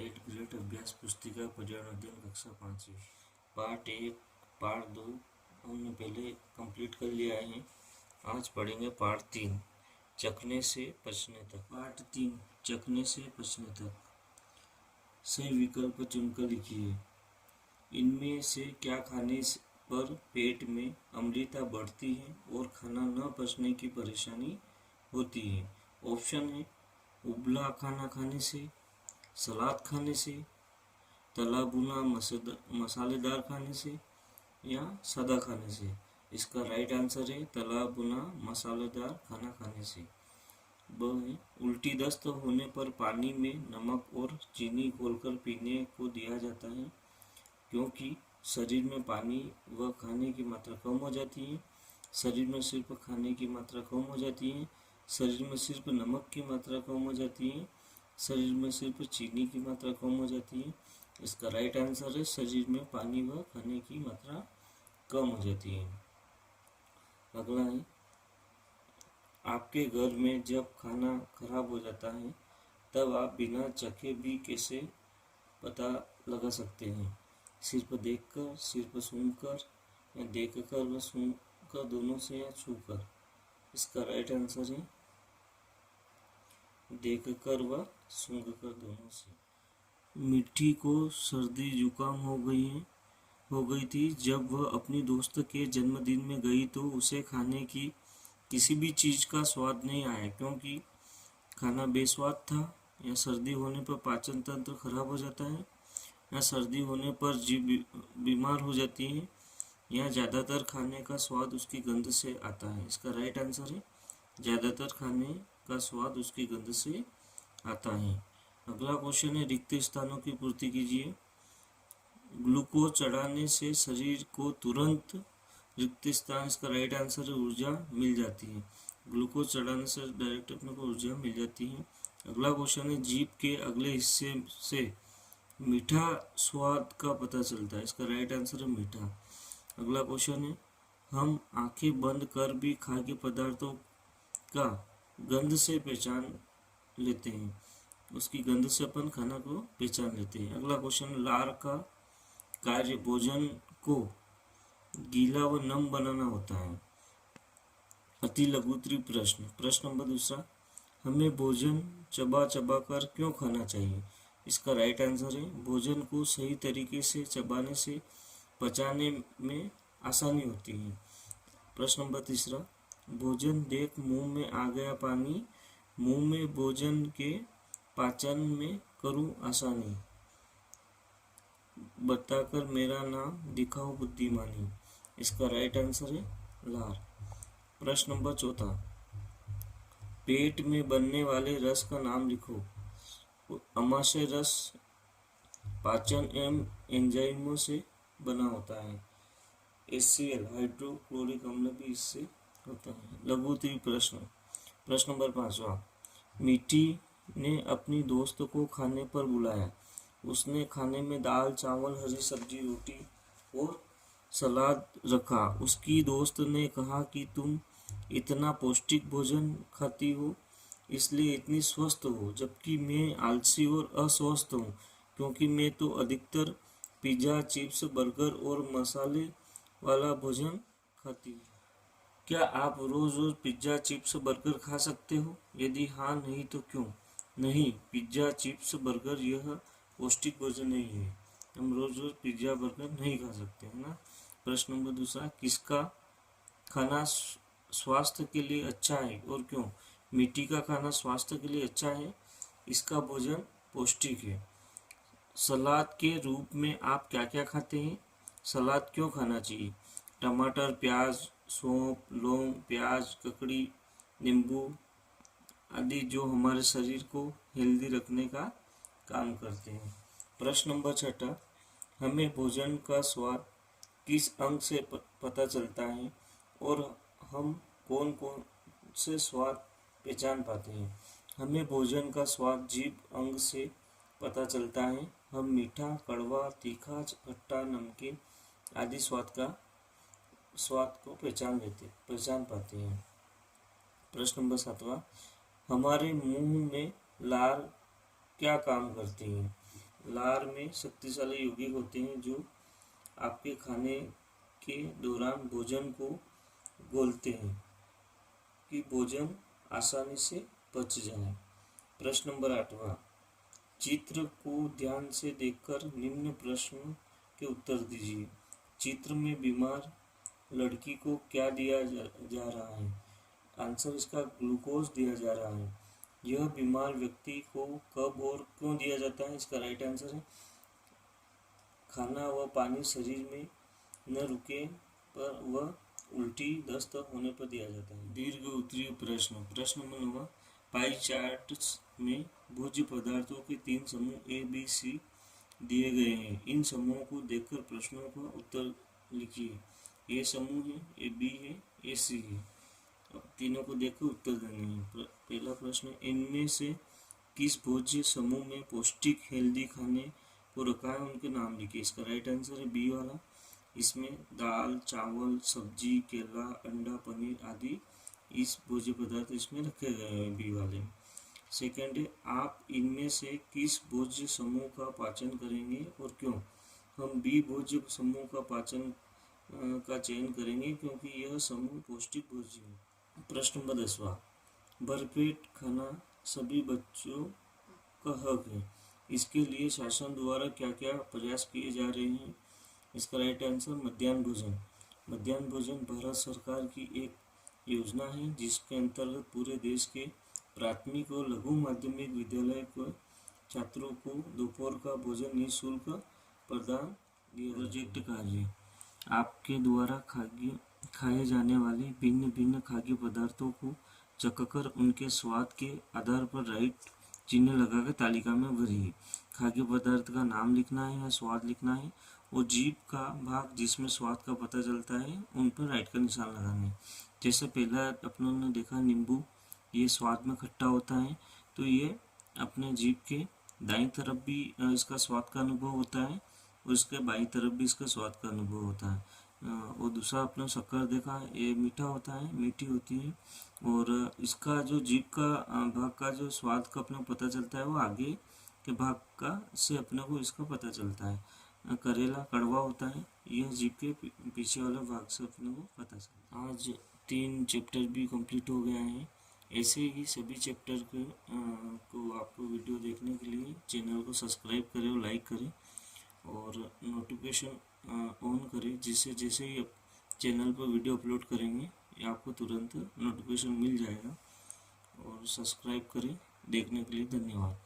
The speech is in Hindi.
8 ग्रेड अभ्यास पुस्तिका पर्यावरण अध्ययन कक्षा 5 पार्ट 1 पार्ट 2 हमने पहले कंप्लीट कर लिया है। आज पढ़ेंगे पार्ट 3 चखने से पचने तक। पार्ट 3 चखने से पचने तक। सही विकल्प चुनकर लिखिए। इनमें से क्या खाने पर पेट में अम्लता बढ़ती है और खाना न पचने की परेशानी होती है। ऑप्शन है उबला खाना खाने से, सलाद खाने से, तला भुना मसालेदार खाने से या सादा खाने से। इसका राइट आंसर है तला भुना मसालेदार खाना खाने से। ब है उल्टी दस्त होने पर पानी में नमक और चीनी घोलकर पीने को दिया जाता है क्योंकि शरीर में पानी व खाने की मात्रा कम हो जाती है। शरीर में सिर्फ खाने की मात्रा कम हो जाती है। शरीर में सिर्फ नमक की मात्रा कम हो जाती है। शरीर में सिर्फ चीनी की मात्रा कम हो जाती है। इसका राइट आंसर है शरीर में पानी व खाने की मात्रा कम हो जाती है। अगला है आपके घर में जब खाना खराब हो जाता है तब आप बिना चखे भी कैसे पता लगा सकते हैं? सिर्फ देखकर, सिर्फ सूंघकर या देखकर व सूंघकर दोनों से या छूकर? इसका राइट आंसर है देखकर व सूंघकर दोनों से। मिट्टी को सर्दी जुकाम हो गई थी। जब वह अपनी दोस्त के जन्मदिन में गई तो उसे खाने की किसी भी चीज़ का स्वाद नहीं आया क्योंकि खाना बेस्वाद था, या सर्दी होने पर पाचन तंत्र खराब हो जाता है, या सर्दी होने पर जीभ बीमार हो जाती है, या ज़्यादातर खाने का स्वाद उसकी गंध से आता है। इसका राइट आंसर है ज़्यादातर खाने का स्वाद उसकी गंध से आता है। अगला क्वेश्चन है रिक्त स्थानों की पूर्ति कीजिए। ग्लूकोज चढ़ाने से शरीर को तुरंत रिक्त स्थान, इसका राइट आंसर है ऊर्जा मिल जाती है। ग्लूकोज चढ़ाने से डायरेक्ट अपने को ऊर्जा मिल जाती है। अगला क्वेश्चन है जीभ के अगले हिस्से से मीठा स्वाद का पता चलता है। इसका राइट आंसर है मीठा। अगला क्वेश्चन है हम आंखें बंद कर भी खाद्य पदार्थों का गंध से पहचान लेते हैं। उसकी गंध से अपन खाना को पहचान लेते हैं। अगला क्वेश्चन लार का कार्य भोजन को गीला व नम बनाना होता है। अति लघुत्तरी प्रश्न। प्रश्न नंबर 2 हमें भोजन चबा चबा कर क्यों खाना चाहिए? इसका राइट आंसर है भोजन को सही तरीके से चबाने से पचाने में आसानी होती है। प्रश्न नंबर 3 भोजन देख मुंह में आ गया पानी, मुंह में भोजन के पाचन में करूं आसानी, बताकर मेरा नाम दिखाओ बुद्धिमानी। इसका राइट आंसर है लार। प्रश्न नंबर 4 पेट में बनने वाले रस का नाम लिखो। अमाशय रस पाचन एवं एंजाइमों से बना होता है। HCl हाइड्रोक्लोरिक अम्ल भी इससे होता है। लघुत्तरी प्रश्न। प्रश्न नंबर 5 मीठी ने अपनी दोस्त को खाने पर बुलाया। उसने खाने में दाल चावल हरी सब्जी रोटी और सलाद रखा। उसकी दोस्त ने कहा कि तुम इतना पौष्टिक भोजन खाती हो इसलिए इतनी स्वस्थ हो, जबकि मैं आलसी और अस्वस्थ हूँ क्योंकि मैं तो अधिकतर पिज़्ज़ा चिप्स बर्गर और मसाले वाला भोजन खाती हूँ। क्या आप रोज रोज पिज्ज़ा चिप्स बर्गर खा सकते हो? यदि हाँ नहीं तो क्यों? नहीं, पिज्ज़ा चिप्स बर्गर यह पौष्टिक भोजन नहीं है। हम रोज रोज पिज्ज़ा बर्गर नहीं खा सकते है ना। प्रश्न नंबर 2 किसका खाना स्वास्थ्य के लिए अच्छा है और क्यों? मिट्टी का खाना स्वास्थ्य के लिए अच्छा है, इसका भोजन पौष्टिक है। सलाद के रूप में आप क्या क्या खाते हैं? सलाद क्यों खाना चाहिए? टमाटर, प्याज, सौंफ, लौंग, प्याज, ककड़ी, नींबू आदि जो हमारे शरीर को हेल्दी रखने का काम करते हैं। प्रश्न नंबर 6 हमें भोजन का स्वाद किस अंग से पता चलता है और हम कौन कौन से स्वाद पहचान पाते हैं? हमें भोजन का स्वाद जीभ अंग से पता चलता है। हम मीठा, कड़वा, तीखा, खट्टा, नमकीन आदि स्वाद को पहचान पाते हैं। प्रश्न नंबर 7 हमारे मुंह में लार क्या काम करती है? लार में शक्तिशाली यौगिक होते हैं जो आपके खाने के दौरान भोजन को घोलते हैं कि भोजन आसानी से पच जाए। प्रश्न नंबर 8वां, चित्र को ध्यान से देखकर निम्न प्रश्न के उत्तर दीजिए। चित्र में बीमार लड़की को क्या दिया जा रहा है? आंसर इसका ग्लूकोज दिया जा रहा है। यह बीमार व्यक्ति को कब और क्यों दिया जाता है? इसका राइट आंसर है खाना व पानी शरीर में न रुके पर वह उल्टी दस्त होने पर दिया जाता है। दीर्घ उत्तरीय प्रश्न। प्रश्न नंबर 9, पाई चार्ट में भोज्य पदार्थों के 3 समूह ए बी सी दिए गए हैं। इन समूहों को देखकर प्रश्नों का उत्तर लिखिए। ए समूह है, ए बी है, ए सी है। अब तीनों को देखकर उत्तर देने हैं। पहला प्रश्न, इनमें से किस भोज्य समूह में पौष्टिक हेल्दी खाने को रखा है? उनके नाम लिखिए। इसका राइट आंसर है बी वाला। इसमें दाल, चावल, सब्जी, केला, अंडा, पनीर आदि इस भोज्य पदार्थ इसमें रखे गए हैं बी वाले। सेकेंड है, आप इनमें से किस भोज्य समूह का पाचन करेंगे और क्यों? हम बी भोज्य समूह का पाचन का चयन करेंगे क्योंकि यह समूह पौष्टिक भोज्य है। प्रश्न नंबर 10वां, भरपेट खाना सभी बच्चों का हक है। इसके लिए शासन द्वारा क्या क्या प्रयास किए जा रहे हैं? इसका राइट आंसर मध्याह्न भोजन। मध्याह्न भोजन भारत सरकार की एक योजना है जिसके अंतर्गत पूरे देश के प्राथमिक और लघु माध्यमिक विद्यालय के छात्रों को दोपहर का भोजन निःशुल्क प्रदान किया। प्रोजेक्ट कार्य, आपके द्वारा खाए जाने वाले भिन्न भिन्न खाद्य पदार्थों को चखकर उनके स्वाद के आधार पर राइट चिन्ह लगाकर तालिका में भरिए। खाद्य पदार्थ का नाम लिखना है या स्वाद लिखना है और जीभ का भाग जिसमें स्वाद का पता चलता है उन पर राइट का निशान लगाना है। जैसे पहला अपनों ने देखा नींबू, ये स्वाद में खट्टा होता है तो ये अपने जीभ के दाईं तरफ भी इसका स्वाद का अनुभव होता है और इसके बाईं तरफ भी इसका स्वाद का अनुभव होता है। और दूसरा अपने शक्कर देखा, ये मीठा होता है, मीठी होती है और इसका जो जीभ का भाग का जो स्वाद का अपने पता चलता है वो आगे के भाग का से अपने को इसका पता चलता है। करेला कड़वा होता है, यह जीभ के पीछे वाले भाग से अपने को पता चलता है। आज 3 चैप्टर भी कंप्लीट हो गया है। ऐसे ही सभी चैप्टर को आपको वीडियो देखने के लिए चैनल को सब्सक्राइब करें और लाइक करें और नोटिफिकेशन ऑन करें, जिससे जैसे ही चैनल पर वीडियो अपलोड करेंगे आपको तुरंत नोटिफिकेशन मिल जाएगा। और सब्सक्राइब करें। देखने के लिए धन्यवाद।